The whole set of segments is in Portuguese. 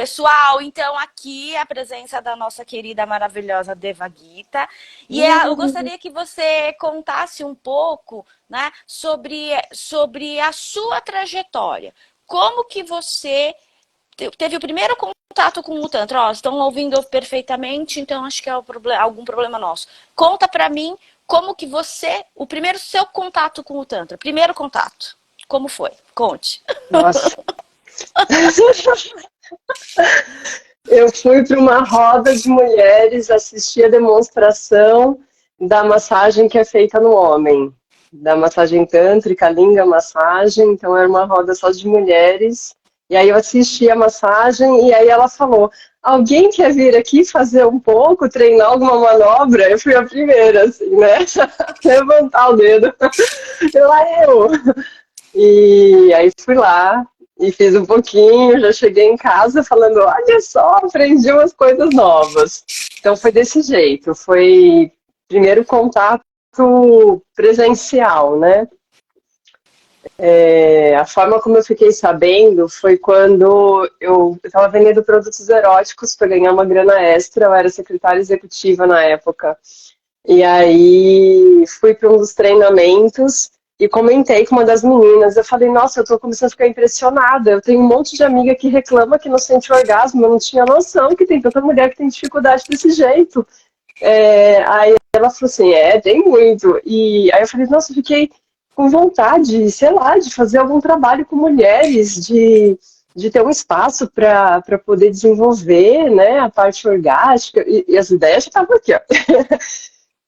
pessoal, então aqui a presença da nossa querida, maravilhosa Devagita. E eu gostaria que você contasse um pouco, né, sobre a sua trajetória. Como que você teve o primeiro contato com o Tantra? Ó, estão ouvindo perfeitamente, então acho que é algum problema nosso. Conta pra mim como que você, o primeiro seu contato com o Tantra, primeiro contato, como foi? Conte. Nossa. Eu fui para uma roda de mulheres assistir a demonstração da massagem que é feita no homem, da massagem tântrica, linga massagem, então era uma roda só de mulheres, e aí eu assisti a massagem, e aí ela falou, alguém quer vir aqui fazer um pouco, treinar alguma manobra? Eu fui a primeira, assim, né, levantar o dedo, eu. E aí fui lá e fiz um pouquinho, já cheguei em casa falando, olha só, aprendi umas coisas novas. Então foi desse jeito, foi primeiro contato presencial, né? A forma como eu fiquei sabendo foi quando eu estava vendendo produtos eróticos para ganhar uma grana extra, eu era secretária executiva na época. E aí fui para um dos treinamentos e comentei com uma das meninas. Eu falei, nossa, eu tô começando a ficar impressionada. Eu tenho um monte de amiga que reclama que não sente orgasmo. Eu não tinha noção que tem tanta mulher que tem dificuldade desse jeito. Aí ela falou assim, tem muito. E aí eu falei, nossa, eu fiquei com vontade, sei lá, de fazer algum trabalho com mulheres, de ter um espaço para poder desenvolver, né, a parte orgástica. E as ideias já estavam aqui, ó.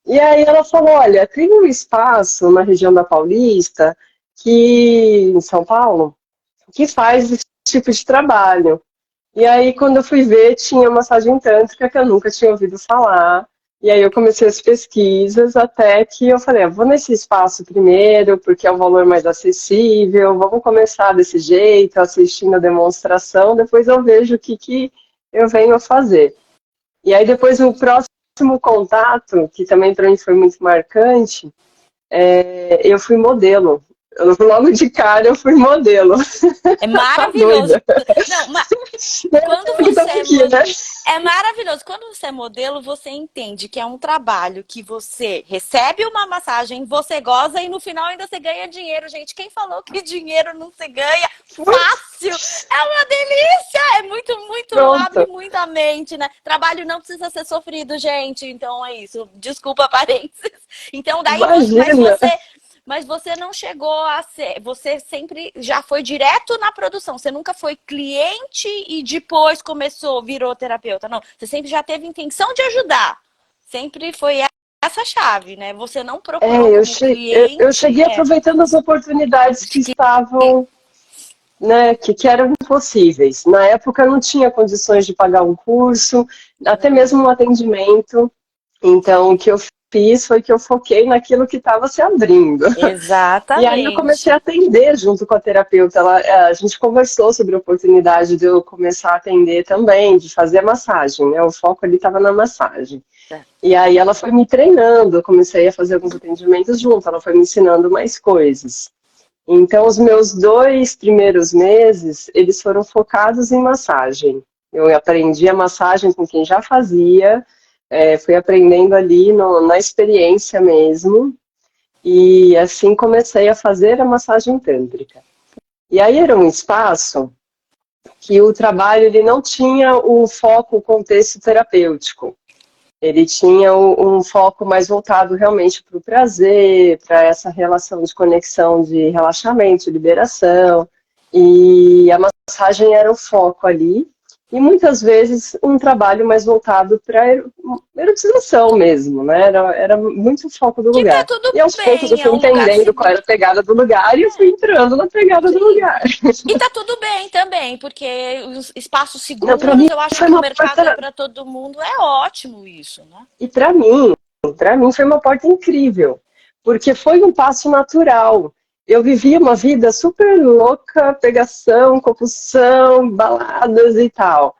E aí ela falou, olha, tem um espaço na região da Paulista, em São Paulo, que faz esse tipo de trabalho. E aí quando eu fui ver, tinha massagem tântrica que eu nunca tinha ouvido falar. E aí eu comecei as pesquisas até que eu falei, vou nesse espaço primeiro, porque é um valor mais acessível, vamos começar desse jeito, assistindo a demonstração, depois eu vejo o que eu venho a fazer. E aí depois o próximo contato, que também para mim foi muito marcante, eu fui modelo. Logo de cara eu fui modelo. É Tá maravilhoso. doida. Não, mas quando Que tá você aqui, né? é maravilhoso. Quando você é modelo, você entende que é um trabalho que você recebe uma massagem, você goza e no final ainda você ganha dinheiro, gente. Quem falou que dinheiro não se ganha fácil? É uma delícia! É muito, muito, abre Pronto. muito a mente, né? Trabalho não precisa ser sofrido, gente. Então é isso. Desculpa, parênteses. Então daí Imagina. mas você não chegou a ser. Você sempre já foi direto na produção. Você nunca foi cliente e depois virou terapeuta. Não. Você sempre já teve intenção de ajudar. Sempre foi essa chave, né? Você não procurou como Eu cliente. cheguei aproveitando as oportunidades que estavam, né, que eram possíveis. Na época eu não tinha condições de pagar um curso, até mesmo um atendimento. Então, o que eu fiz foi que eu foquei naquilo que estava se abrindo. E aí eu comecei a Exatamente. atender junto com a terapeuta. A gente conversou sobre a oportunidade de eu começar a atender também, de fazer a massagem, né? O foco ali estava na massagem. E aí ela foi me treinando, eu comecei a fazer alguns atendimentos junto, ela foi me ensinando mais coisas. Então, os meus 2 primeiros meses, eles foram focados em massagem. Eu aprendi a massagem com quem já fazia, fui aprendendo ali na experiência mesmo, e assim comecei a fazer a massagem tântrica. E aí era um espaço que o trabalho ele não tinha o foco, o contexto terapêutico. Ele tinha um foco mais voltado realmente para o prazer, para essa relação de conexão de relaxamento, liberação. E a massagem era o foco ali. E muitas vezes um trabalho mais voltado para erotização mesmo, né? Era muito o foco do Que tá lugar. tudo E aos poucos eu bem, é fui um lugar entendendo qual seguro. era a pegada do lugar e eu fui entrando na pegada do Sim. lugar. E tá tudo bem também, porque os espaços Não, para mim seguros, eu acho foi que o uma mercado é porta. para todo mundo. É ótimo isso, né? E para mim foi uma porta incrível, porque foi um passo natural. Eu vivia uma vida super louca, pegação, compulsão, baladas e tal.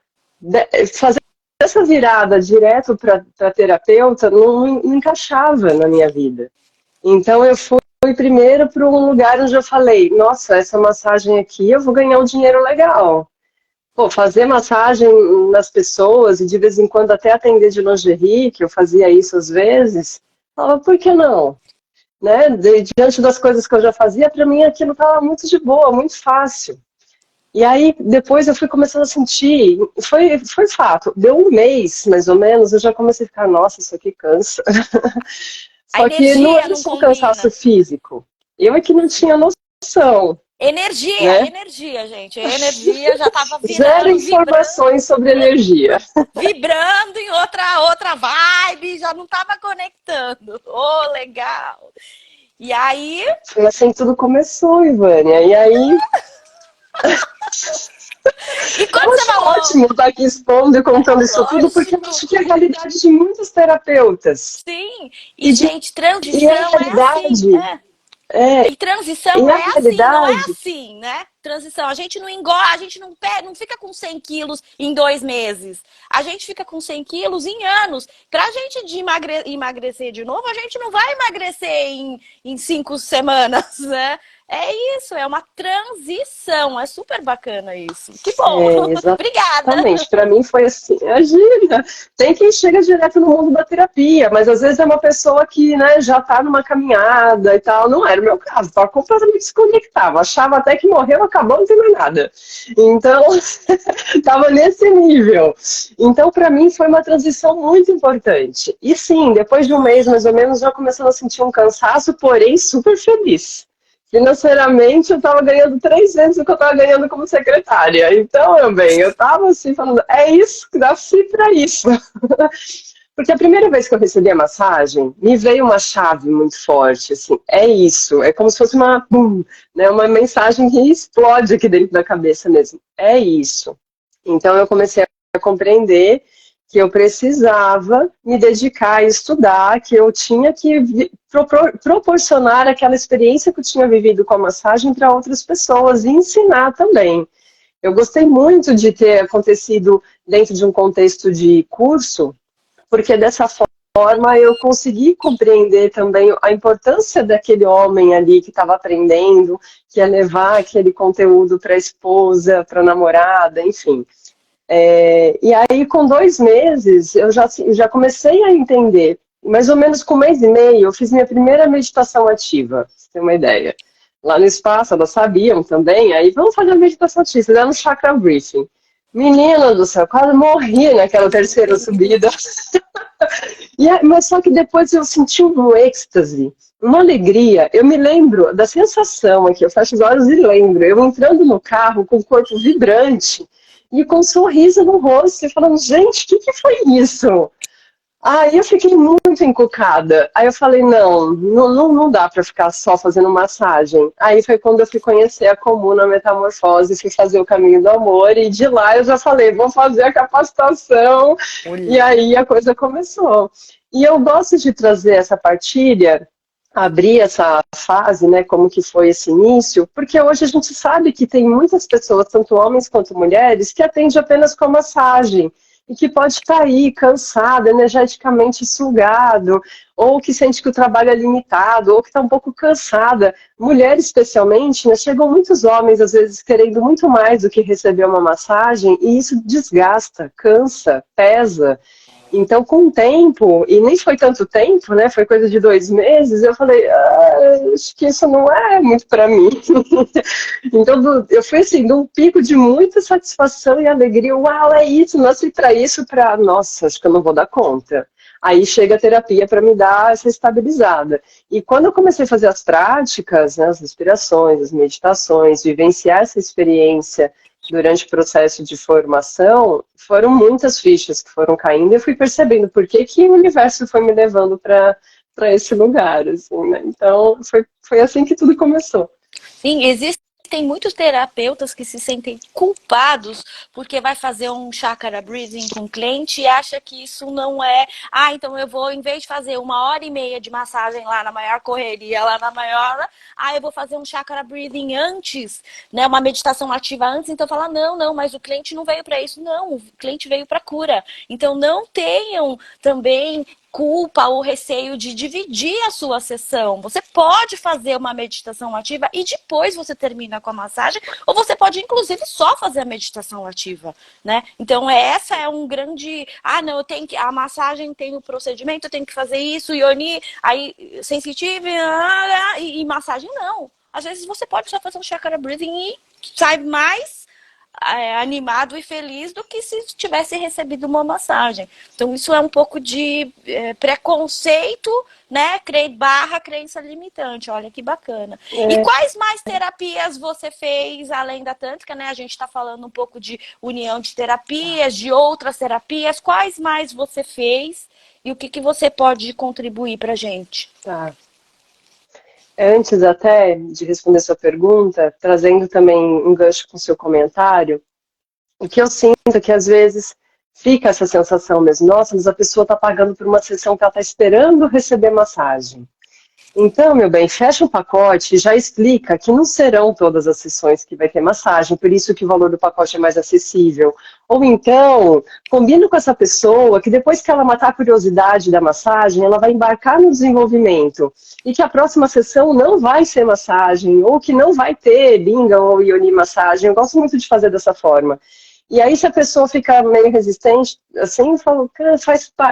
Fazer essa virada direto para terapeuta não encaixava na minha vida. Então eu fui primeiro para um lugar onde eu falei, nossa, essa massagem aqui eu vou ganhar um dinheiro legal. pô, fazer massagem nas pessoas e de vez em quando até atender de lingerie, que eu fazia isso às vezes, falava, por que não? Né? Diante das coisas que eu já fazia, para mim aquilo estava muito de boa, muito fácil. E aí, depois eu fui começando a sentir, foi fato, deu um mês, mais ou menos, eu já comecei a ficar, nossa, isso aqui cansa. A Só que não energia era não só um cansaço combina. físico, eu é que não tinha noção, Energia, né? energia, gente. A energia já estava Zero virando, vibrando, informações sobre energia. vibrando em outra vibe, já não estava conectando. Oh, legal. E aí, Foi assim que tudo começou, Ivânia. E aí, e eu quando você acho falou, ótimo estar aqui expondo e contando isso tudo, porque eu lógico, acho que é a realidade de muitos terapeutas. sim. E, E, de, gente, e a transição é assim, realidade, né? é, E transição e a é assim, não é realidade, assim, né? Transição. A gente não engorda, a gente não fica com 100 quilos em 2 meses. A gente fica com 100 quilos em anos. Pra gente emagrecer de novo, a gente não vai emagrecer em 5 semanas, né? É isso, é uma transição. É super bacana isso. Que bom. Obrigada. exatamente. Para mim foi assim, imagina, tem quem chega direto no mundo da terapia, mas às vezes é uma pessoa que, né, já está numa caminhada e tal. Não era o meu caso, estava completamente desconectado. Achava até que morreu, acabou, não tem mais nada. Então, estava nesse nível. Então, para mim, foi uma transição muito importante. E sim, depois de um mês mais ou menos, já começando a sentir um cansaço, porém super feliz. Financeiramente, eu estava ganhando 3 vezes o que eu estava ganhando como secretária. Então, meu bem, eu estava assim, falando, é isso, nasci para isso. Porque a primeira vez que eu recebi a massagem, me veio uma chave muito forte, assim, é isso, é como se fosse uma, né, uma mensagem que explode aqui dentro da cabeça mesmo, é isso. Então eu comecei a compreender que eu precisava me dedicar a estudar, que eu tinha que proporcionar aquela experiência que eu tinha vivido com a massagem para outras pessoas e ensinar também. Eu gostei muito de ter acontecido dentro de um contexto de curso, porque dessa forma eu consegui compreender também a importância daquele homem ali que estava aprendendo, que ia levar aquele conteúdo para a esposa, para a namorada, enfim. E aí, com 2 meses, eu já comecei a entender. Mais ou menos com 1 mês e meio, eu fiz minha primeira meditação ativa, pra você ter uma ideia. Lá no espaço, elas sabiam também, aí vamos fazer a meditação ativa, fizeram um chakra briefing. Menina do céu, quase morri naquela terceira subida. Mas só que depois eu senti um êxtase, uma alegria. Eu me lembro da sensação aqui, eu fecho os olhos e lembro. Eu entrando no carro com o corpo vibrante e com um sorriso no rosto, e falando, gente, o que foi isso? Aí eu fiquei muito encucada. Aí eu falei, não dá para ficar só fazendo massagem. Aí foi quando eu fui conhecer a Comuna Metamorfose, fui fazer o Caminho do Amor, e de lá eu já falei, vou fazer a capacitação. E Olha. aí a coisa começou. E eu gosto de trazer essa partilha, abrir essa fase, né, como que foi esse início, porque hoje a gente sabe que tem muitas pessoas, tanto homens quanto mulheres, que atendem apenas com massagem e que pode estar aí cansado, energeticamente sugado, ou que sente que o trabalho é limitado, ou que está um pouco cansada. Mulher, especialmente, né, chegam muitos homens, às vezes, querendo muito mais do que receber uma massagem, e isso desgasta, cansa, pesa. Então, com o tempo, e nem foi tanto tempo, né? Foi coisa de 2 meses, eu falei, acho que isso não é muito para mim. Então, eu fui assim, num pico de muita satisfação e alegria. Uau, é isso, nasci para isso, para. Nossa, acho que eu não vou dar conta. Aí chega a terapia para me dar essa estabilizada. E quando eu comecei a fazer as práticas, né, as respirações, as meditações, vivenciar essa experiência durante o processo de formação, foram muitas fichas que foram caindo e eu fui percebendo por que o universo foi me levando para esse lugar, assim, né? Então, foi assim que tudo começou. Sim, existem muitos terapeutas que se sentem culpados porque vai fazer um chakra breathing com o cliente e acha que isso não é. Ah, então eu vou, em vez de fazer 1 hora e meia de massagem lá na maior correria, lá na maior. Ah, eu vou fazer um chakra breathing antes, né? Uma meditação ativa antes. Então fala, não, mas o cliente não veio para isso. Não, o cliente veio para cura. Então não tenham também culpa ou receio de dividir a sua sessão. Você pode fazer uma meditação ativa e depois você termina com a massagem, ou você pode, inclusive, só fazer a meditação ativa, né? Então, essa é um grande... não, eu tenho que... A massagem tem o procedimento, eu tenho que fazer isso, Yoni, aí, sensitive, e massagem não. Às vezes você pode só fazer um chakra breathing e sai mais animado e feliz do que se tivesse recebido uma massagem. Então isso é um pouco de preconceito, né? Barra crença limitante. Olha que bacana. E quais mais terapias você fez além da tântrica, né? A gente está falando um pouco de união de terapias, de outras terapias. Quais mais você fez e o que você pode contribuir para a gente? Tá. Antes até de responder sua pergunta, trazendo também um gancho com o seu comentário, o que eu sinto é que às vezes fica essa sensação mesmo, nossa, mas a pessoa está pagando por uma sessão que ela está esperando receber massagem. Então, meu bem, fecha um pacote e já explica que não serão todas as sessões que vai ter massagem, por isso que o valor do pacote é mais acessível. Ou então, combina com essa pessoa que depois que ela matar a curiosidade da massagem, ela vai embarcar no desenvolvimento. E que a próxima sessão não vai ser massagem, ou que não vai ter Lingam ou Yoni massagem. Eu gosto muito de fazer dessa forma. E aí, se a pessoa ficar meio resistente, assim, eu falo,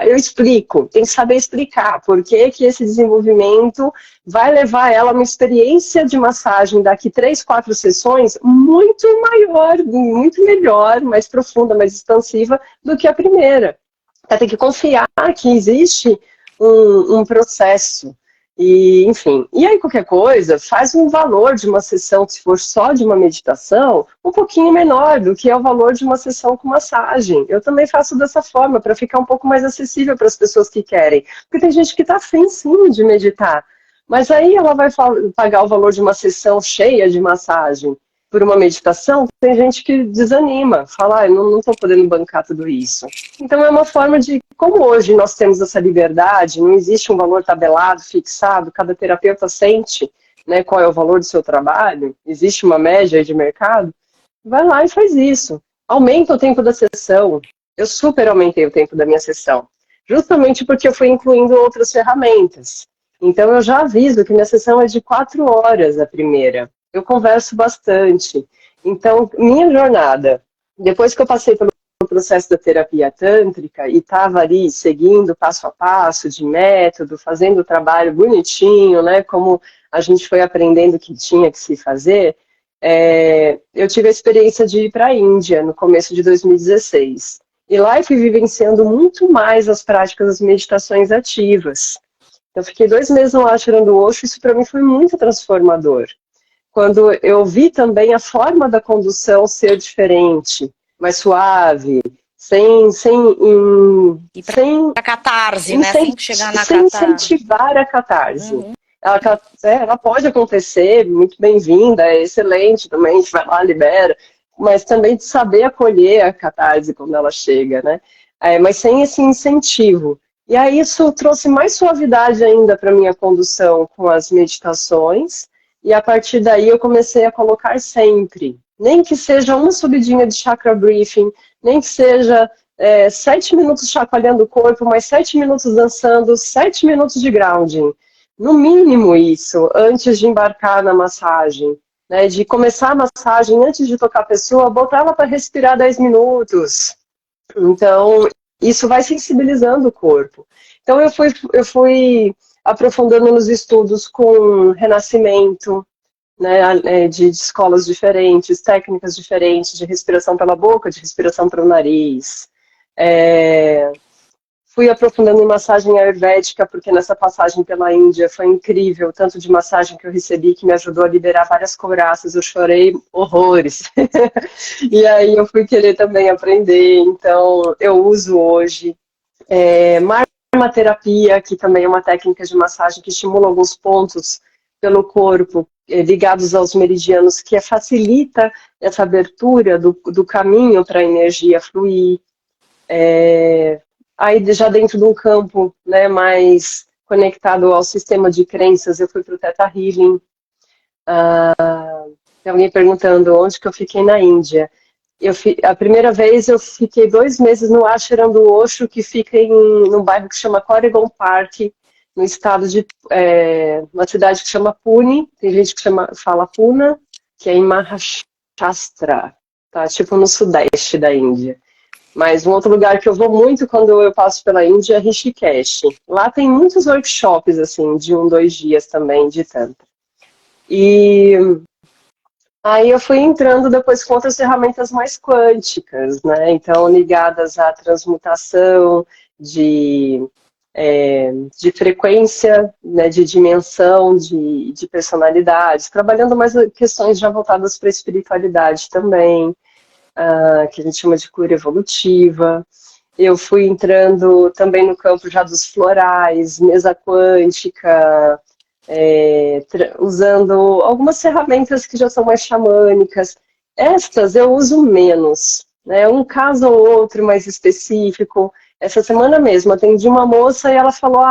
eu explico, tem que saber explicar por que esse desenvolvimento vai levar ela a uma experiência de massagem daqui 3, 4 sessões muito maior, muito melhor, mais profunda, mais expansiva do que a primeira. Ela tem que confiar que existe um processo. E, enfim, e aí qualquer coisa, faz um valor de uma sessão, se for só de uma meditação, um pouquinho menor do que é o valor de uma sessão com massagem. Eu também faço dessa forma, para ficar um pouco mais acessível para as pessoas que querem. Porque tem gente que está afim, sim, de meditar. Mas aí ela vai pagar o valor de uma sessão cheia de massagem por uma meditação, tem gente que desanima, fala, eu não estou podendo bancar tudo isso. Então é uma forma de, como hoje nós temos essa liberdade, não existe um valor tabelado, fixado, cada terapeuta sente, né, qual é o valor do seu trabalho, existe uma média de mercado, vai lá e faz isso. Aumenta o tempo da sessão. Eu super aumentei o tempo da minha sessão, justamente porque eu fui incluindo outras ferramentas. Então eu já aviso que minha sessão é de 4 horas a primeira. Eu converso bastante. Então, minha jornada, depois que eu passei pelo processo da terapia tântrica e estava ali seguindo passo a passo, de método, fazendo o trabalho bonitinho, né, como a gente foi aprendendo que tinha que se fazer, eu tive a experiência de ir para a Índia no começo de 2016. E lá eu fui vivenciando muito mais as práticas das meditações ativas. Eu fiquei 2 meses no Ashram do Osho, isso para mim foi muito transformador. Quando eu vi também a forma da condução ser diferente, mais suave, sem a catarse, né? Sem chegar na sem catarse. incentivar a catarse. Uhum. Ela pode acontecer, muito bem-vinda, é excelente também, a gente vai lá, libera, mas também de saber acolher a catarse quando ela chega, né? Mas sem esse incentivo. E aí isso trouxe mais suavidade ainda para a minha condução com as meditações. E a partir daí eu comecei a colocar sempre, nem que seja uma subidinha de chakra briefing, nem que seja 7 minutos chacoalhando o corpo, mais 7 minutos dançando, 7 minutos de grounding. No mínimo isso, antes de embarcar na massagem. Né, de começar a massagem antes de tocar a pessoa, botar ela para respirar 10 minutos. Então, isso vai sensibilizando o corpo. Então, eu fui aprofundando nos estudos com renascimento, né, de escolas diferentes, técnicas diferentes, de respiração pela boca, de respiração pelo nariz. Fui aprofundando em massagem ayurvédica, porque nessa passagem pela Índia foi incrível, tanto de massagem que eu recebi, que me ajudou a liberar várias couraças, eu chorei horrores. E aí eu fui querer também aprender, então eu uso hoje marmaterapia, que também é uma técnica de massagem que estimula alguns pontos pelo corpo, ligados aos meridianos, que facilita essa abertura do caminho para a energia fluir. Aí já dentro de um campo, né, mais conectado ao sistema de crenças, eu fui para o Theta Healing. Tem alguém perguntando onde que eu fiquei na Índia. A primeira vez eu fiquei 2 meses no Ashram do Osho, que fica num bairro que chama Coregon Park, no estado de, uma cidade que chama Pune, tem gente que fala Pune, que é em Maharashtra, tá? Tipo no sudeste da Índia. Mas um outro lugar que eu vou muito quando eu passo pela Índia é Rishikesh. Lá tem muitos workshops, assim, de 1, 2 dias também, de Tantra. E aí eu fui entrando depois com outras ferramentas mais quânticas, né? Então, ligadas à transmutação de, de frequência, né? De dimensão, de personalidades, trabalhando mais questões já voltadas para a espiritualidade também, que a gente chama de cura evolutiva. Eu fui entrando também no campo já dos florais, mesa quântica, usando algumas ferramentas que já são mais xamânicas. Estas eu uso menos, né? Um caso ou outro mais específico. Essa semana mesmo, atendi uma moça e ela falou,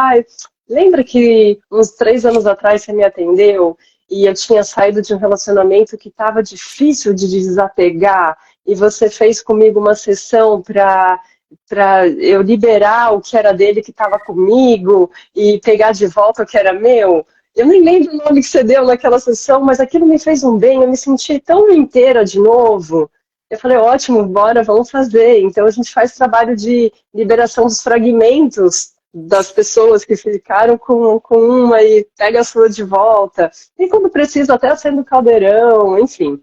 lembra que uns 3 anos atrás você me atendeu e eu tinha saído de um relacionamento que estava difícil de desapegar e você fez comigo uma sessão para eu liberar o que era dele que estava comigo e pegar de volta o que era meu? Eu nem lembro o nome que você deu naquela sessão, mas aquilo me fez um bem, eu me senti tão inteira de novo. Eu falei, ótimo, bora, vamos fazer. Então a gente faz trabalho de liberação dos fragmentos das pessoas que ficaram com uma e pega a sua de volta. E quando precisa, até acende o caldeirão, enfim.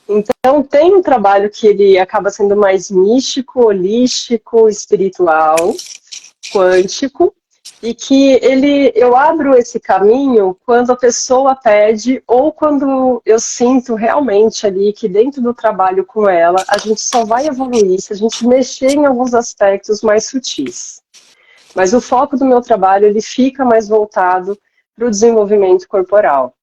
Então tem um trabalho que ele acaba sendo mais místico, holístico, espiritual, quântico, e que eu abro esse caminho quando a pessoa pede ou quando eu sinto realmente ali que dentro do trabalho com ela a gente só vai evoluir se a gente mexer em alguns aspectos mais sutis. Mas o foco do meu trabalho ele fica mais voltado para o desenvolvimento corporal.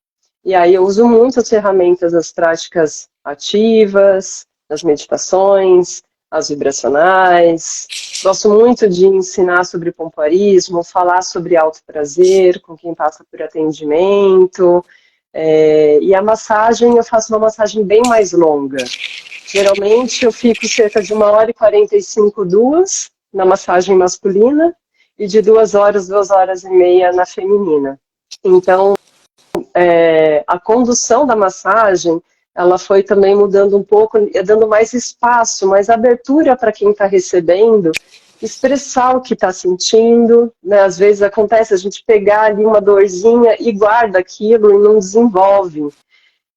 E aí eu uso muito as ferramentas das práticas ativas, das meditações, as vibracionais. Gosto muito de ensinar sobre pompoarismo, falar sobre autoprazer com quem passa por atendimento. E a massagem, eu faço uma massagem bem mais longa. Geralmente eu fico cerca de 1h45, 2 na massagem masculina e de 2 horas, 2 horas e meia na feminina. Então, a condução da massagem, ela foi também mudando um pouco, dando mais espaço, mais abertura para quem está recebendo, expressar o que está sentindo, né? Às vezes acontece a gente pegar ali uma dorzinha e guarda aquilo e não desenvolve.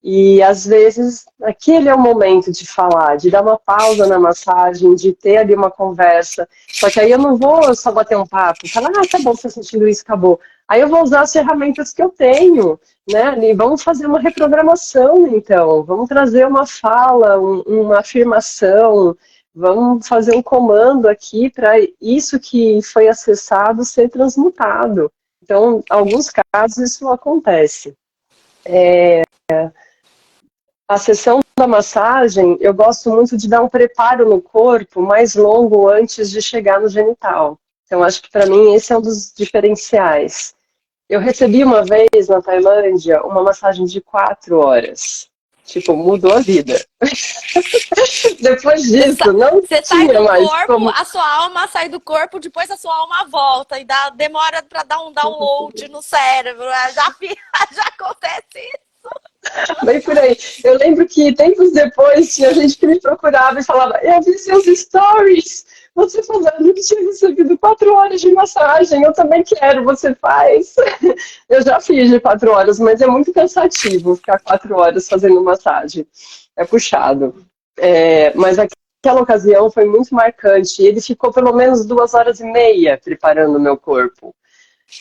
E às vezes aquele é o momento de falar, de dar uma pausa na massagem, de ter ali uma conversa. Só que aí eu não vou só bater um papo, falar, tá bom, você tá sentindo isso, acabou. Aí eu vou usar as ferramentas que eu tenho, né? E vamos fazer uma reprogramação, então. Vamos trazer uma fala, uma afirmação, vamos fazer um comando aqui para isso que foi acessado ser transmutado. Então, em alguns casos isso acontece. A sessão da massagem, eu gosto muito de dar um preparo no corpo mais longo antes de chegar no genital. Então, acho que para mim esse é um dos diferenciais. Eu recebi uma vez na Tailândia uma massagem de 4 horas. Tipo, mudou a vida. Depois disso, não Você sai tinha do mais corpo, como... a sua alma sai do corpo, depois a sua alma volta e demora para dar um download no cérebro. Já acontece isso. Bem por aí. Eu lembro que tempos depois tinha gente que me procurava e falava, eu vi seus stories, você falando que tinha recebido 4 horas de massagem, eu também quero, você faz? Eu já fiz de 4 horas, mas é muito cansativo ficar 4 horas fazendo massagem. É puxado. Mas aquela ocasião foi muito marcante. Ele ficou pelo menos 2 horas e meia preparando o meu corpo.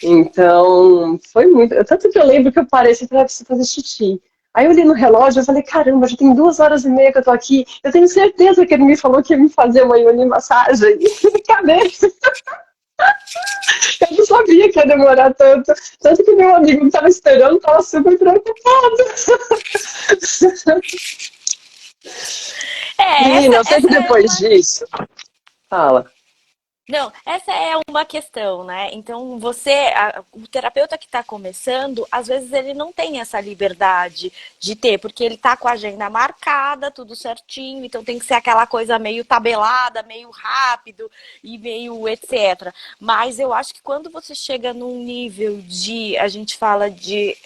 Então, foi muito... Tanto que eu lembro que eu parei assim, preciso fazer xixi. Aí eu olhei no relógio e falei, caramba, já tem 2 horas e meia que eu tô aqui. Eu tenho certeza que ele me falou que ia me fazer uma yoni massagem. Cadê? Eu não sabia que ia demorar tanto. Tanto que meu amigo que estava esperando estava super preocupado. Menina, eu sei que depois disso... Fala. Não, essa é uma questão, né? Então, o terapeuta que está começando, às vezes ele não tem essa liberdade de ter, porque ele está com a agenda marcada, tudo certinho, então tem que ser aquela coisa meio tabelada, meio rápido e meio etc. Mas eu acho que quando você chega num nível de, a gente fala de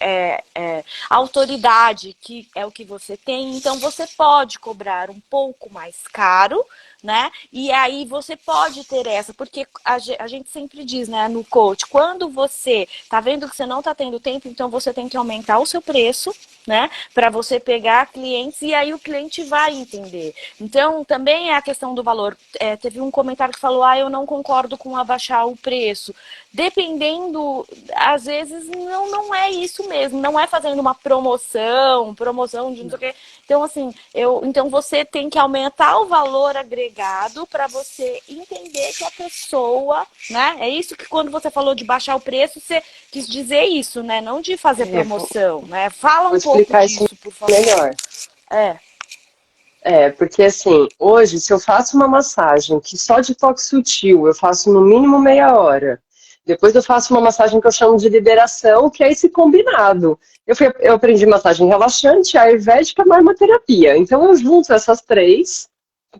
autoridade, que é o que você tem, então você pode cobrar um pouco mais caro, né? E aí você pode ter essa, porque a gente sempre diz, né, no coach, quando você tá vendo que você não tá tendo tempo, então você tem que aumentar o seu preço, né, para você pegar clientes e aí o cliente vai entender. Então, também é a questão do valor. Teve um comentário que falou, eu não concordo com abaixar o preço. Dependendo, às vezes não é isso mesmo, não é fazendo uma promoção de não sei o quê. Então, assim, então você tem que aumentar o valor agregado para você entender que a pessoa, né? É isso que quando você falou de baixar o preço, você quis dizer isso, né? Não de fazer Vou promoção, né? Fala um pouco explicar isso disso, por favor. melhor. É, Porque assim, hoje, se eu faço uma massagem que só de toque sutil eu faço no mínimo meia hora, depois eu faço uma massagem que eu chamo de liberação, que é esse combinado. Eu aprendi massagem relaxante, ayurvédica, aromaterapia. Então eu junto essas três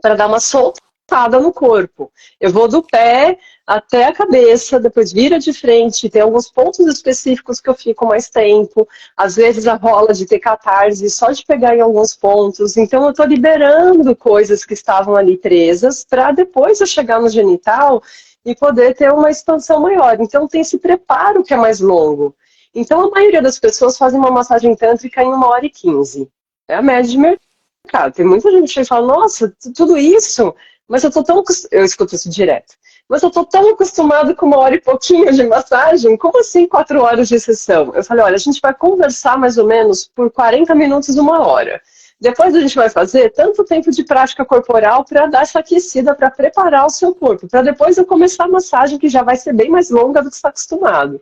para dar uma soltada no corpo. Eu vou do pé até a cabeça, depois vira de frente, tem alguns pontos específicos que eu fico mais tempo, às vezes a rola de ter catarse só de pegar em alguns pontos, então eu estou liberando coisas que estavam ali presas para depois eu chegar no genital e poder ter uma expansão maior. Então tem esse preparo que é mais longo. Então a maioria das pessoas fazem uma massagem tântrica em 1h15. É a média de mercado. Tem muita gente que fala, nossa, tudo isso, mas eu tô tão. Eu escuto isso direto. Mas eu tô tão acostumado com 1 hora e pouquinho de massagem, como assim 4 horas de sessão? Eu falei, olha, a gente vai conversar mais ou menos por 40 minutos, 1 hora. Depois a gente vai fazer tanto tempo de prática corporal para dar essa aquecida, para preparar o seu corpo, para depois eu começar a massagem que já vai ser bem mais longa do que você está acostumado.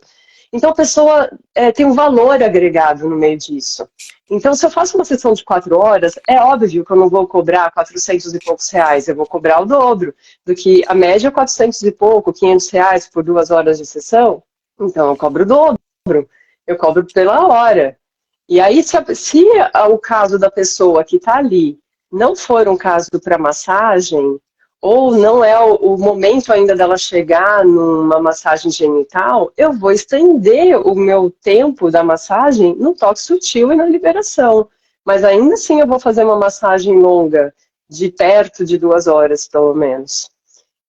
Então a pessoa tem um valor agregado no meio disso. Então, se eu faço uma sessão de 4 horas, é óbvio que eu não vou cobrar 400 e poucos reais, eu vou cobrar o dobro do que a média é 400 e pouco, 500 reais por 2 horas de sessão. Então, eu cobro o dobro, eu cobro pela hora. E aí, se o caso da pessoa que está ali não for um caso para massagem, ou não é o momento ainda dela chegar numa massagem genital, eu vou estender o meu tempo da massagem no toque sutil e na liberação. Mas ainda assim eu vou fazer uma massagem longa, de perto de 2 horas, pelo menos.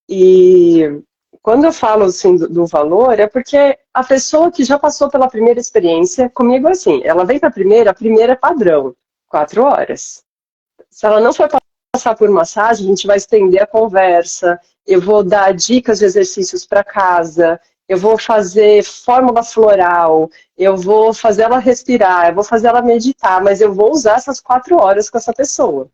E quando eu falo assim do valor, é porque a pessoa que já passou pela primeira experiência, comigo é assim, ela vem para a primeira é padrão, 4 horas. Se ela não for passar por massagem, a gente vai estender a conversa, eu vou dar dicas de exercícios para casa, eu vou fazer fórmula floral, eu vou fazer ela respirar, eu vou fazer ela meditar, mas eu vou usar essas 4 horas com essa pessoa.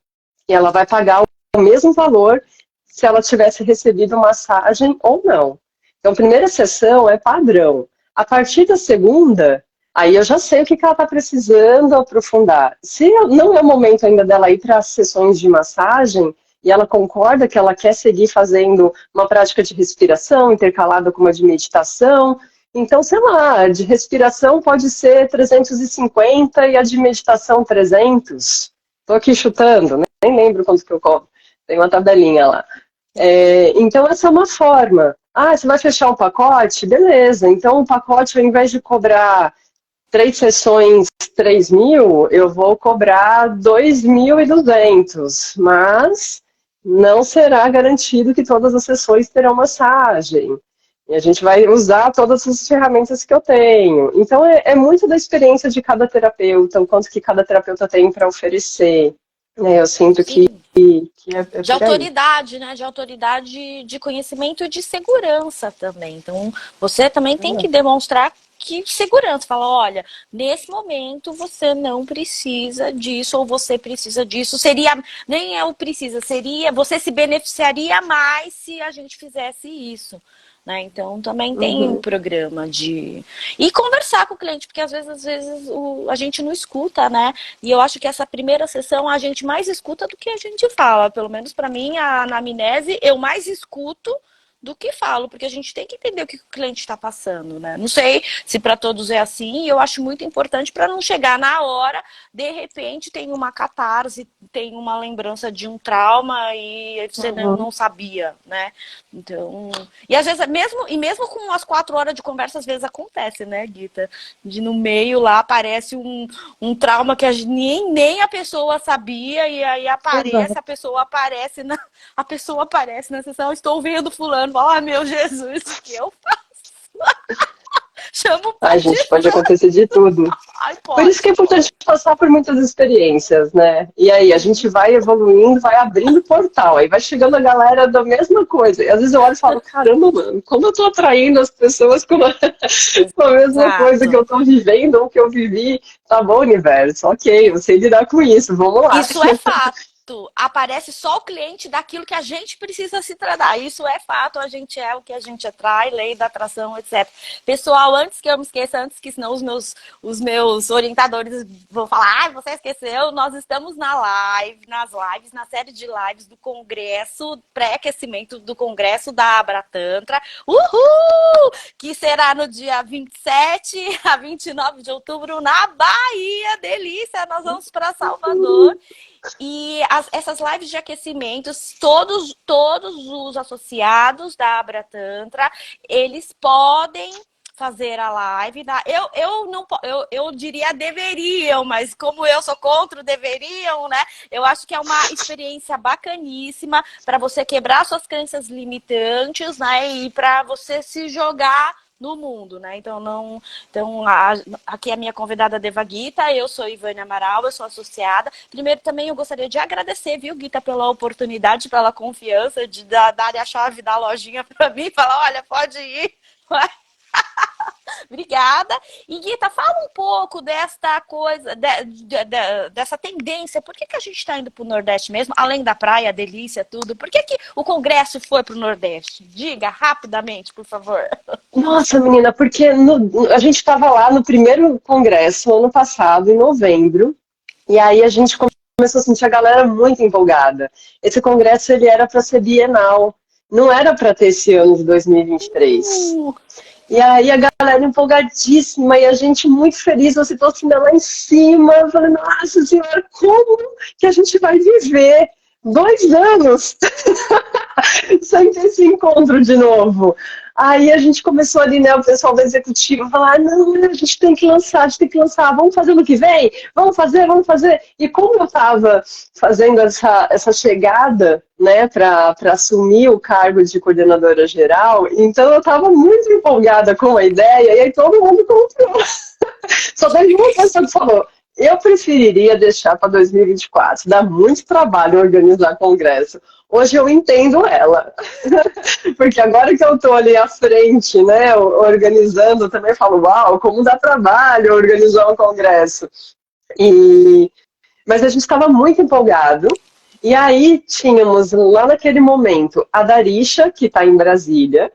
E ela vai pagar o mesmo valor se ela tivesse recebido massagem ou não. Então, a primeira sessão é padrão. A partir da segunda, aí eu já sei o que ela está precisando aprofundar. Se não é o momento ainda dela ir para as sessões de massagem, e ela concorda que ela quer seguir fazendo uma prática de respiração intercalada com uma de meditação, então, sei lá, a de respiração pode ser 350 e a de meditação 300. Estou aqui chutando, né? Nem lembro quanto que eu cobro. Tem uma tabelinha lá. Então, essa é uma forma. Você vai fechar um pacote? Beleza. Então, o pacote, ao invés de cobrar 3 sessões, 3.000, eu vou cobrar 2.200. Mas não será garantido que todas as sessões terão massagem. E a gente vai usar todas as ferramentas que eu tenho. Então, é muito da experiência de cada terapeuta, o quanto que cada terapeuta tem para oferecer. Eu sinto sim. que é De por aí. autoridade, né? De autoridade de conhecimento e de segurança também. Então, você também tem que demonstrar que segurança. Fala, olha, nesse momento você não precisa disso ou você precisa disso. Seria, nem é o precisa, seria, você se beneficiaria mais se a gente fizesse isso. Né? Então também tem um Uhum. programa de. E conversar com o cliente, porque às vezes a gente não escuta, né? E eu acho que essa primeira sessão a gente mais escuta do que a gente fala. Pelo menos para mim, na anamnese, eu mais escuto do que falo, porque a gente tem que entender o que o cliente está passando, né? Não sei se para todos é assim, e eu acho muito importante para não chegar na hora, de repente tem uma catarse, tem uma lembrança de um trauma e você Uhum. não sabia, né? Então, e às vezes, mesmo com umas 4 horas de conversa, às vezes acontece, né, Guita? De no meio lá aparece um trauma que nem a pessoa sabia, e aí Exato. a pessoa aparece na sessão, estou vendo fulano, fala, meu Jesus, o que eu faço? Chama o Ai, pai de gente, pode santo. acontecer de tudo. Ai, Por isso que é pode. importante passar por muitas experiências, né? E aí a gente vai evoluindo, vai abrindo portal, aí vai chegando a galera da mesma coisa. E às vezes eu olho e falo, caramba, mano, como eu tô atraindo as pessoas com com a mesma coisa que Exato. eu tô vivendo ou que eu vivi. Tá bom, universo, ok, eu sei lidar com isso, vamos lá. Isso é fato. Aparece só o cliente daquilo que a gente precisa se tratar. Isso é fato, a gente é o que a gente atrai, lei da atração, etc. Pessoal, antes que eu me esqueça, antes que senão os meus orientadores vão falar, você esqueceu, nós estamos nas lives, na série de lives do congresso, pré-aquecimento do congresso da Abratantra. Uhul! Que será no dia 27 a 29 de outubro na Bahia. Delícia! Nós vamos para Salvador. E essas lives de aquecimento, todos os associados da Abra Tantra, eles podem fazer a live. Eu não eu diria deveriam, mas como eu sou contra o deveriam, né? Eu acho que é uma experiência bacaníssima para você quebrar suas crenças limitantes, né? E para você se jogar no mundo, né? Então, não, então aqui é a minha convidada Deva Guita, eu sou Ivane Amaral, eu sou associada. Primeiro, também eu gostaria de agradecer, viu, Guita, pela oportunidade, pela confiança de dar a chave da lojinha para mim, falar, olha, pode ir. Obrigada. E Guita, fala um pouco desta coisa, dessa tendência. Por que a gente está indo para o Nordeste mesmo? Além da praia, a delícia, tudo. Por que o Congresso foi para o Nordeste? Diga rapidamente, por favor. Nossa, menina, porque a gente estava lá no primeiro congresso, ano passado, em novembro, e aí a gente começou a sentir a galera muito empolgada. Esse congresso ele era para ser bienal, não era para ter esse ano de 2023. Uh, E aí a galera empolgadíssima e a gente muito feliz, você assim lá em cima, eu falei, nossa senhora, como que a gente vai viver 2 anos sem ter esse encontro de novo? Aí a gente começou ali, né, o pessoal da executiva falar, não, a gente tem que lançar, a gente tem que lançar, vamos fazer no que vem? Vamos fazer, vamos fazer. E como eu estava fazendo essa chegada, né, para assumir o cargo de coordenadora geral, então eu estava muito empolgada com a ideia, e aí todo mundo comprou. Só teve uma pessoa que falou, eu preferiria deixar para 2024, dá muito trabalho organizar congresso. Hoje eu entendo ela, porque agora que eu estou ali à frente, né, organizando, eu também falo, uau, como dá trabalho organizar um congresso. Mas a gente estava muito empolgado, e aí tínhamos lá naquele momento a Darisha, que está em Brasília,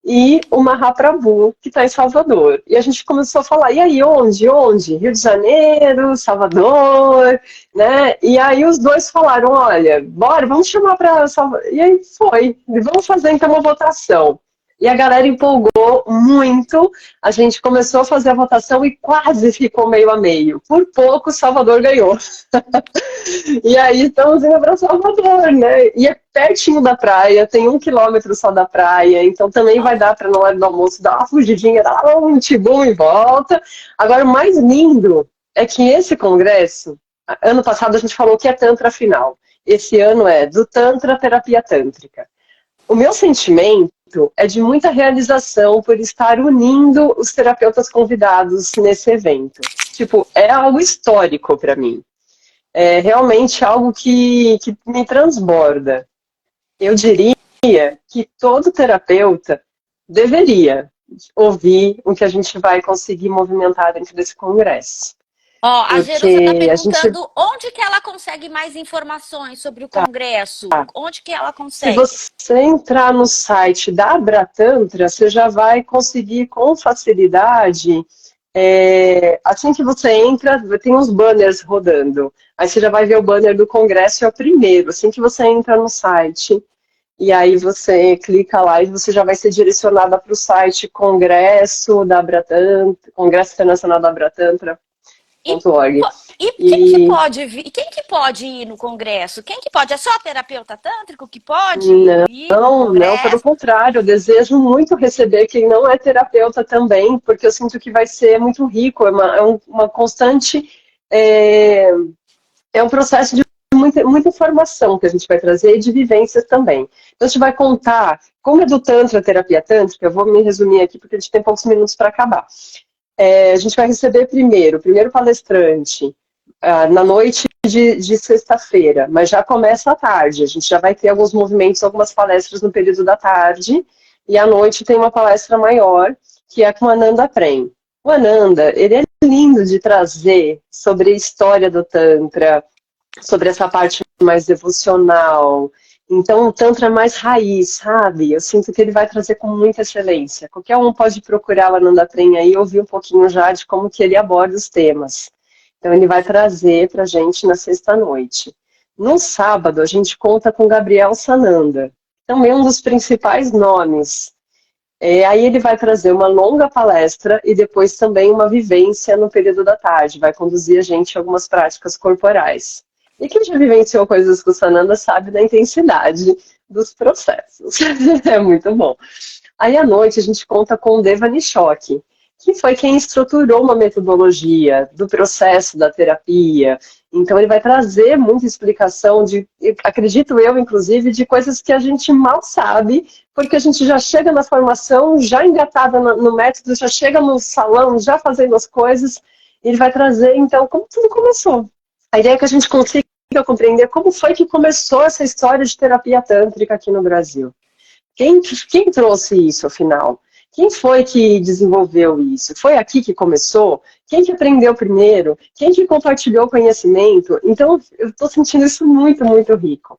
e o Mahaprabhu, que está em Salvador. E a gente começou a falar, e aí, onde? Onde? Rio de Janeiro, Salvador, né? E aí os dois falaram, olha, bora, vamos chamar para Salvador. E aí foi, vamos fazer então uma votação. E a galera empolgou muito, a gente começou a fazer a votação e quase ficou meio a meio. Por pouco, Salvador ganhou. E aí estamos indo para Salvador, né? E é pertinho da praia, tem 1 quilômetro só da praia, então também vai dar para na hora do almoço dar uma fugidinha, dar um tibum e volta. Agora, o mais lindo é que esse congresso, ano passado a gente falou que é Tantra final. Esse ano é do Tantra Terapia Tântrica. O meu sentimento é de muita realização por estar unindo os terapeutas convidados nesse evento. Tipo, é algo histórico para mim. É realmente algo que me transborda. Eu diria que todo terapeuta deveria ouvir o que a gente vai conseguir movimentar dentro desse congresso. Ó, a Jerusa está Porque a gente, perguntando onde que ela consegue mais informações sobre o Congresso? Onde que ela se consegue? você entrar no site da Abratantra, você já vai conseguir com facilidade. Assim que você entra, tem uns banners rodando. Aí você já vai ver o banner do congresso, é o primeiro, assim que você entra no site. e aí você clica lá e você já vai ser direcionada para o site Congresso da Abratantra, Congresso Internacional da E, Abratantra.org. e quem que E pode vir, quem que pode ir no congresso? Quem que pode? É só terapeuta tântrico que pode ir no não, pelo congresso? contrário, eu desejo muito receber quem não é terapeuta também, porque eu sinto que vai ser muito rico, uma constante, é, é um processo de muita informação que a gente vai trazer e de vivências também. Então, a gente vai contar, como é do Tantra, terapia tântrica, eu vou me resumir aqui porque a gente tem poucos minutos para acabar. A gente vai receber o primeiro palestrante, na noite de sexta-feira, mas já começa à tarde. A gente já vai ter alguns movimentos, algumas palestras no período da tarde, e à noite tem uma palestra maior, que é com o Ananda Prem. O Ananda, ele é lindo de trazer sobre a história do Tantra, sobre essa parte mais devocional. Então, o Tantra é mais raiz, sabe? Eu sinto que ele vai trazer com muita excelência. Qualquer um pode procurar o Ananda Prem aí e ouvir um pouquinho já de como que ele aborda os temas. Então, ele vai trazer para a gente na sexta-noite. No sábado, a gente conta com Gabriel Sananda, também um dos principais nomes. Aí ele vai trazer uma longa palestra e depois também uma vivência no período da tarde. Vai conduzir a gente a algumas práticas corporais. E quem já vivenciou coisas com o Sananda sabe da intensidade dos processos. É muito bom. Aí à noite a gente conta com o Deva Nishok, que foi quem estruturou uma metodologia do processo da terapia. Então ele vai trazer muita explicação de, acredito eu, inclusive, de coisas que a gente mal sabe, porque a gente já chega na formação, já engatada no método, já chega no salão, já fazendo as coisas. Ele vai trazer, então, como tudo começou. A ideia é que a gente consiga compreender como foi que começou essa história de terapia tântrica aqui no Brasil. Quem trouxe isso, afinal? Quem foi que desenvolveu isso? Foi aqui que começou? Quem que aprendeu primeiro? Quem que compartilhou conhecimento? Então, eu estou sentindo isso muito, muito rico.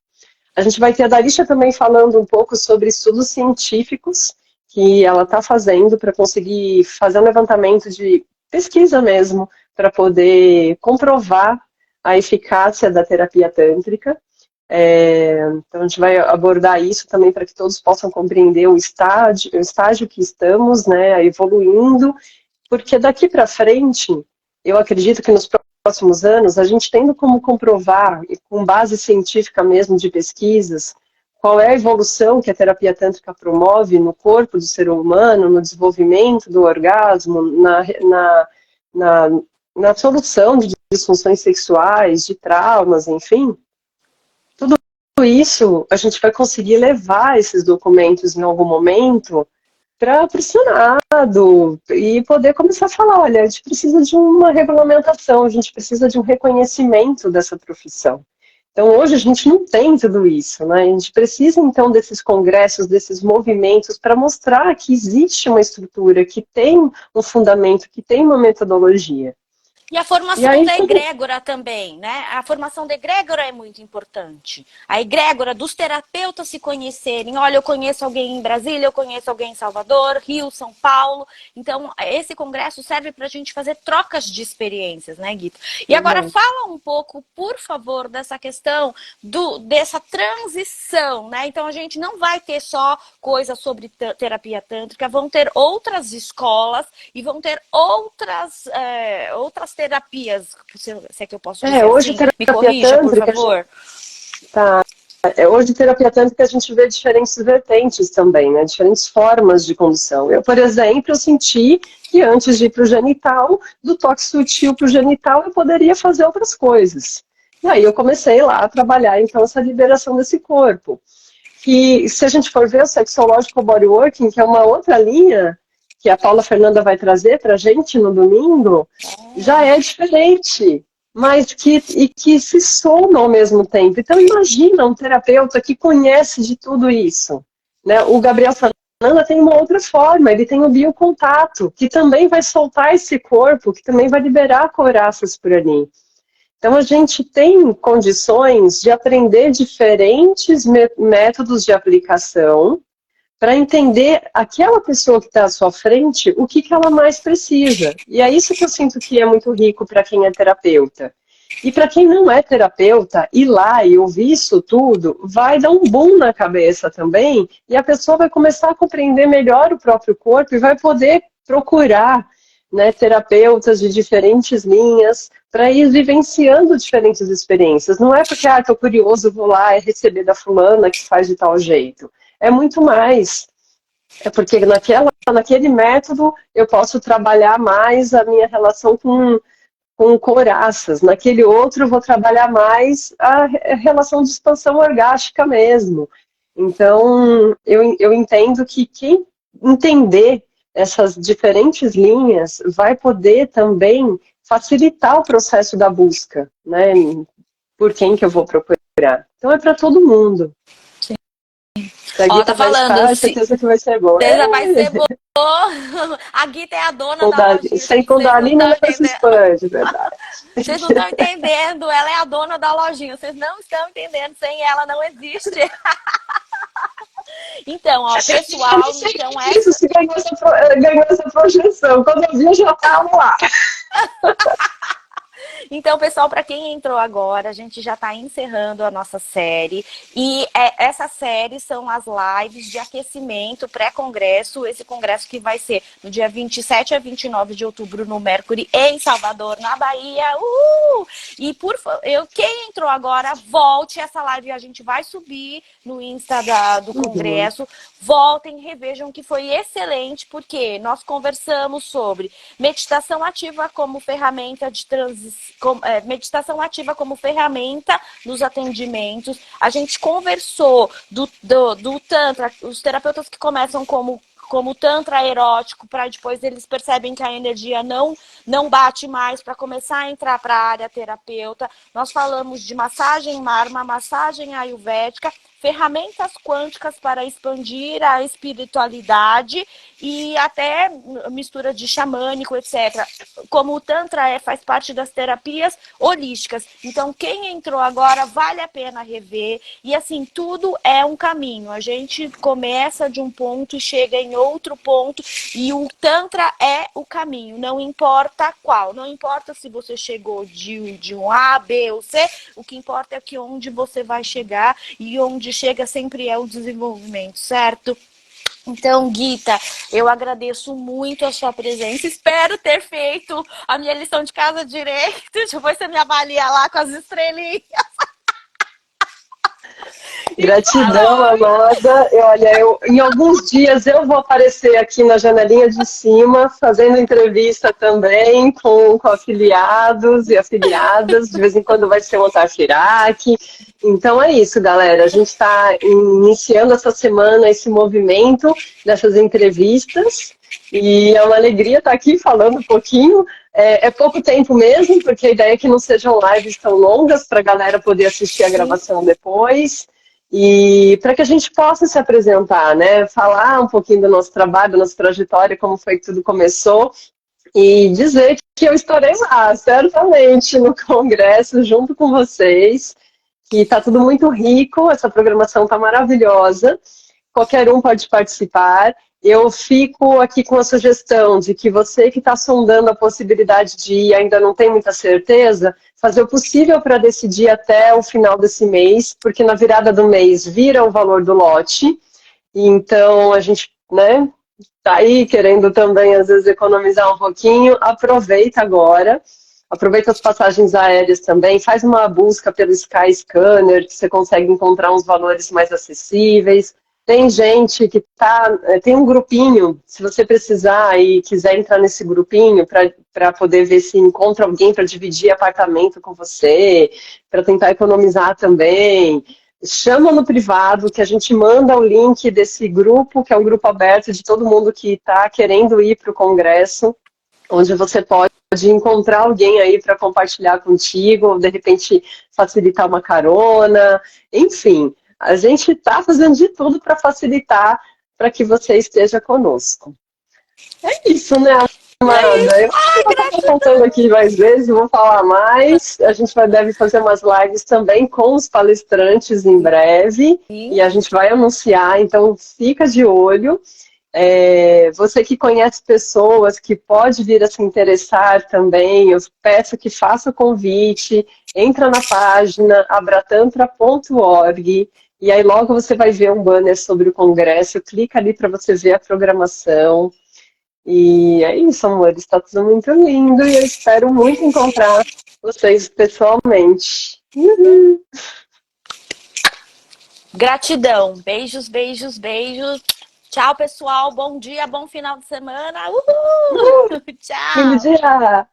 A gente vai ter a Darisha também falando um pouco sobre estudos científicos que ela está fazendo para conseguir fazer um levantamento de pesquisa mesmo, para poder comprovar a eficácia da terapia tântrica. Então a gente vai abordar isso também para que todos possam compreender o estágio que estamos, né, evoluindo, porque daqui para frente, eu acredito que nos próximos anos, a gente tendo como comprovar, com base científica mesmo de pesquisas, qual é a evolução que a terapia tântrica promove no corpo do ser humano, no desenvolvimento do orgasmo, na solução de disfunções sexuais, de traumas, enfim, tudo isso a gente vai conseguir levar esses documentos em algum momento para o Senado e poder começar a falar, olha, a gente precisa de uma regulamentação, a gente precisa de um reconhecimento dessa profissão. Então, hoje a gente não tem tudo isso, né? A gente precisa, então, desses congressos, desses movimentos, para mostrar que existe uma estrutura, que tem um fundamento, que tem uma metodologia. E a formação da egrégora também, né? A formação da egrégora é muito importante. A egrégora dos terapeutas se conhecerem. Olha, eu conheço alguém em Brasília, eu conheço alguém em Salvador, Rio, São Paulo. Então, esse congresso serve para a gente fazer trocas de experiências, né, Guita? E agora fala um pouco, por favor, dessa questão dessa transição, né? Então, a gente não vai ter só coisa sobre terapia tântrica, vão ter outras escolas e vão ter outras terapias, se é que eu posso dizer hoje assim. Me corrija, por favor. Tá. Hoje, terapia tântrica, a gente vê diferentes vertentes também, né? Diferentes formas de condução. Eu, por exemplo, eu senti que antes de ir para o genital, do toque sutil para o genital, eu poderia fazer outras coisas. E aí eu comecei lá a trabalhar, então, essa liberação desse corpo. Que, se a gente for ver o Sexological Bodyworking, que é uma outra linha, que a Paula Fernanda vai trazer para a gente no domingo, já é diferente, mas que se soma ao mesmo tempo. Então, imagina um terapeuta que conhece de tudo isso. Né? O Gabriel Sananda tem uma outra forma, ele tem o biocontato, que também vai soltar esse corpo, que também vai liberar couraças por ali. Então, a gente tem condições de aprender diferentes métodos de aplicação para entender aquela pessoa que está à sua frente, o que ela mais precisa. E é isso que eu sinto que é muito rico para quem é terapeuta. E para quem não é terapeuta, ir lá e ouvir isso tudo vai dar um boom na cabeça também, e a pessoa vai começar a compreender melhor o próprio corpo e vai poder procurar, né, terapeutas de diferentes linhas para ir vivenciando diferentes experiências. Não é porque, estou curioso, vou lá e receber da fulana que faz de tal jeito. É muito mais. É porque naquele método eu posso trabalhar mais a minha relação com couraças. Naquele outro, eu vou trabalhar mais a relação de expansão orgástica mesmo. Então, eu entendo que quem entender essas diferentes linhas vai poder também facilitar o processo da busca, né? Por quem que eu vou procurar. Então, é para todo mundo. Se a Ó, Guita tá vai falando, estar, certeza que vai ser boa. certeza vai ser boa. A Guita é a dona da lojinha, Sem gente. Vocês não Kundalini, o estão negócio entendendo. expande, verdade. Vocês não estão entendendo. Ela é a dona da lojinha. Vocês não estão entendendo. Sem ela não existe. Então, ó, Eu nem pessoal, sei então que isso essa. se ganhou essa projeção. Quando eu vi, eu já estava lá. Então, pessoal, para quem entrou agora, a gente já está encerrando a nossa série. E essa série são as lives de aquecimento pré-congresso. Esse congresso que vai ser no dia 27 a 29 de outubro no Mercury, em Salvador, na Bahia. E quem entrou agora, volte essa live. A gente vai subir no Insta do Uhum. congresso. Voltem, revejam que foi excelente, porque nós conversamos sobre meditação ativa como ferramenta de meditação ativa como ferramenta nos atendimentos. A gente conversou do Tantra, os terapeutas que começam como tantra erótico, para depois eles percebem que a energia não bate mais, para começar a entrar para a área terapeuta. Nós falamos de massagem marma, massagem ayurvédica, ferramentas quânticas para expandir a espiritualidade e até mistura de xamânico, etc. Como o Tantra faz parte das terapias holísticas. Então, quem entrou agora, vale a pena rever. E assim, tudo é um caminho. A gente começa de um ponto e chega em outro ponto. E o Tantra é o caminho, não importa qual. Não importa se você chegou de um A, B ou C. O que importa é que onde você vai chegar, e onde chega sempre é o desenvolvimento, certo? Então, Guita, eu agradeço muito a sua presença. Espero ter feito a minha lição de casa direito. Depois você me avalia lá com as estrelinhas. Gratidão, amada. Olha, em alguns dias eu vou aparecer aqui na janelinha de cima, fazendo entrevista também com afiliados e afiliadas. De vez em quando vai ser um Otafirac. Então é isso, galera. A gente está iniciando essa semana esse movimento dessas entrevistas. E é uma alegria estar aqui falando um pouquinho. É pouco tempo mesmo, porque a ideia é que não sejam lives tão longas para a galera poder assistir a gravação depois. E para que a gente possa se apresentar, né? Falar um pouquinho do nosso trabalho, da nossa trajetória, como foi que tudo começou. E dizer que eu estarei lá, certamente, no congresso, junto com vocês. Que está tudo muito rico, essa programação está maravilhosa. Qualquer um pode participar. Eu fico aqui com a sugestão de que você que está sondando a possibilidade de ir, ainda não tem muita certeza, fazer o possível para decidir até o final desse mês, porque na virada do mês vira o valor do lote. Então, a gente, né, tá aí querendo também, às vezes, economizar um pouquinho. Aproveita agora. Aproveita as passagens aéreas também, faz uma busca pelo Sky Scanner, que você consegue encontrar uns valores mais acessíveis. Tem gente que tem um grupinho, se você precisar e quiser entrar nesse grupinho para poder ver se encontra alguém para dividir apartamento com você, para tentar economizar também. Chama no privado que a gente manda o link desse grupo, que é um grupo aberto de todo mundo que está querendo ir para o congresso, onde você pode encontrar alguém aí para compartilhar contigo, ou de repente facilitar uma carona, enfim. A gente está fazendo de tudo para facilitar para que você esteja conosco. É isso, né, amada? Eu estou contando aqui mais vezes, vou falar mais. A gente deve fazer umas lives também com os palestrantes em breve. Sim. E a gente vai anunciar, então fica de olho. Você que conhece pessoas que pode vir a se interessar também, eu peço que faça o convite, entra na página abratantra.org e aí logo você vai ver um banner sobre o congresso, clica ali para você ver a programação. E é isso, amor, está tudo muito lindo e eu espero muito encontrar vocês pessoalmente. Uhum. Gratidão. Beijos, beijos, beijos. Tchau, pessoal. Bom dia, bom final de semana. Uhul! Lindo Tchau. dia!